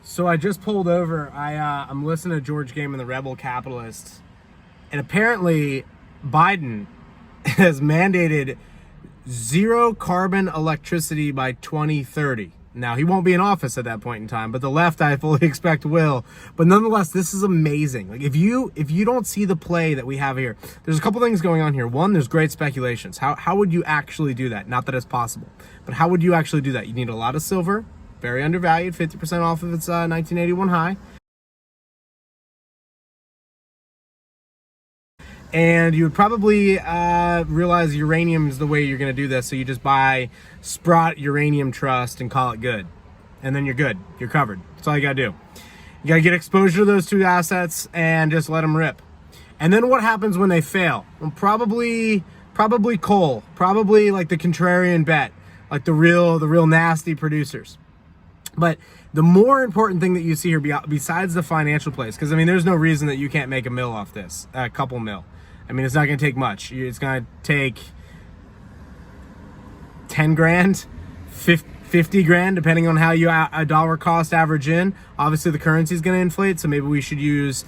So I just pulled over. I'm listening to George Game and the Rebel Capitalists, and apparently Biden has mandated zero carbon electricity by 2030. Now, he won't be in office at that point in time, but the left, I fully expect, will. But nonetheless, this is amazing. Like, if you don't see the play that we have here, there's a couple things going on here. One, there's great speculations. How would you actually do that? Not that it's possible, but how would you actually do that? You need a lot of silver, very undervalued, 50% off of its 1981 high. And you would probably realize uranium is the way you're going to do this. So you just buy Sprott Uranium Trust and call it good. And then you're good. You're covered. That's all you got to do. You got to get exposure to those two assets and just let them rip. And then what happens when they fail? Well, probably coal. Probably like the contrarian bet. Like the real nasty producers. But the more important thing that you see here, besides the financial plays, because I mean, there's no reason that you can't make a mill off this, a couple mil. I mean, it's not going to take much. It's going to take 10 grand, 50 grand, depending on how you a dollar cost average in. Obviously, the currency is going to inflate, so maybe we should use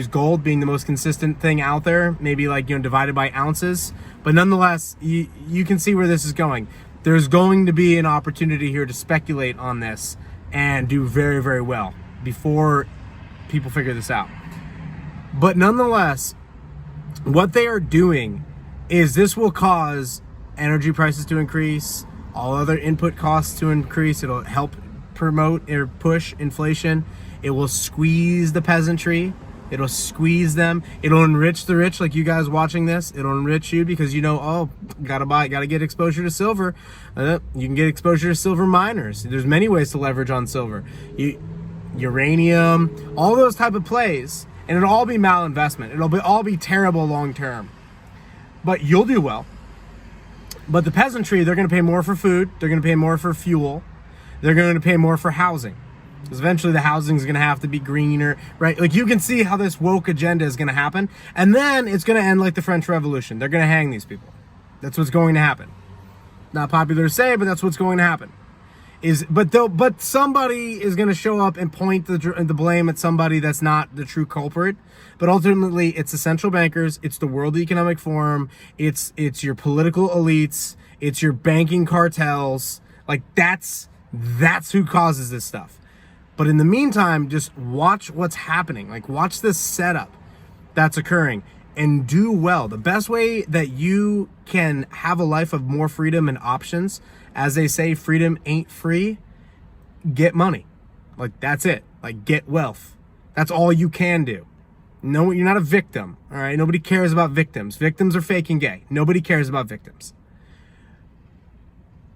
gold being the most consistent thing out there. Maybe divided by ounces. But nonetheless, you can see where this is going. There's going to be an opportunity here to speculate on this and do very, very well before people figure this out. But nonetheless, what they are doing is this will cause energy prices to increase, all other input costs to increase. It'll help promote or push inflation. It will squeeze the peasantry. It'll squeeze them. It'll enrich the rich, like you guys watching this. It'll enrich you because gotta get exposure to silver. You can get exposure to silver miners. There's many ways to leverage on silver. Uranium, all those type of plays. And it'll all be malinvestment. It'll all be terrible long term. But you'll do well. But the peasantry, they're going to pay more for food. They're going to pay more for fuel. They're going to pay more for housing. Because eventually the housing is going to have to be greener, right? Like, you can see how this woke agenda is going to happen. And then it's going to end like the French Revolution. They're going to hang these people. That's what's going to happen. Not popular to say, but that's what's going to happen. But somebody is going to show up and point the blame at somebody that's not the true culprit. But ultimately, it's the central bankers, it's the World Economic Forum, it's your political elites, it's your banking cartels. Like, that's who causes this stuff. But in the meantime, just watch what's happening. Like, watch this setup that's occurring and do well. The best way that you can have a life of more freedom and options, as they say, freedom ain't free, get money. Like, that's it. Like, get wealth. That's all you can do. No, you're not a victim, all right? Nobody cares about victims. Victims are fake and gay. Nobody cares about victims.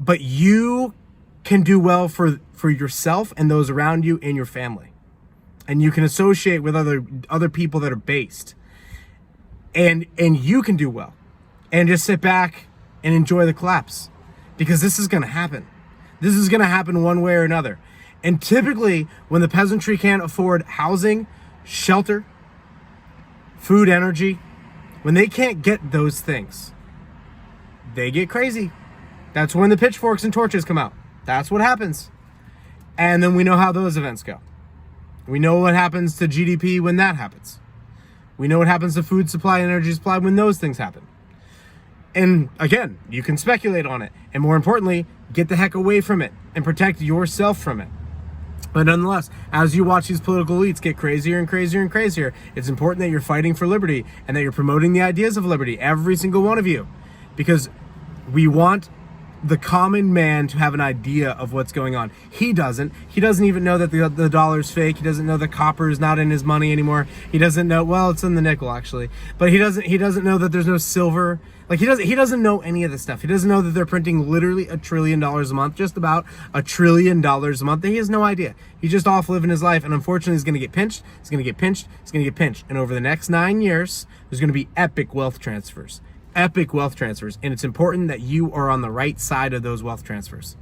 But you can do well for yourself and those around you and your family. And you can associate with other people that are based. And you can do well. And just sit back and enjoy the collapse. Because this is going to happen. This is going to happen one way or another. And typically, when the peasantry can't afford housing, shelter, food, energy, when they can't get those things, they get crazy. That's when the pitchforks and torches come out. That's what happens. And then we know how those events go. We know what happens to GDP when that happens. We know what happens to food supply and energy supply when those things happen. And again, you can speculate on it. And more importantly, get the heck away from it and protect yourself from it. But nonetheless, as you watch these political elites get crazier and crazier and crazier, it's important that you're fighting for liberty and that you're promoting the ideas of liberty, every single one of you. Because we want the common man to have an idea of what's going on. He doesn't even know that the dollar's fake. He doesn't know that copper is not in his money anymore. He doesn't know, well, it's in the nickel actually, but he doesn't know that there's no silver. Like, he doesn't know any of this stuff. He doesn't know that they're printing literally $1 trillion a month, just about $1 trillion a month. He has no idea. He's just off living his life, and unfortunately he's going to get pinched. He's going to get pinched. He's going to get pinched. And over the next 9 years, there's going to be epic wealth transfers. Epic wealth transfers. And it's important that you are on the right side of those wealth transfers.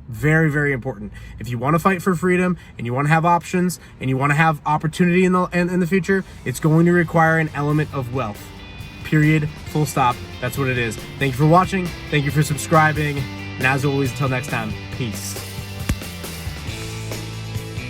Very, very important. If you want to fight for freedom and you want to have options and you want to have opportunity in the future, it's going to require an element of wealth. Period. Full stop. That's what it is. Thank you for watching. Thank you for subscribing. And as always, until next time, peace.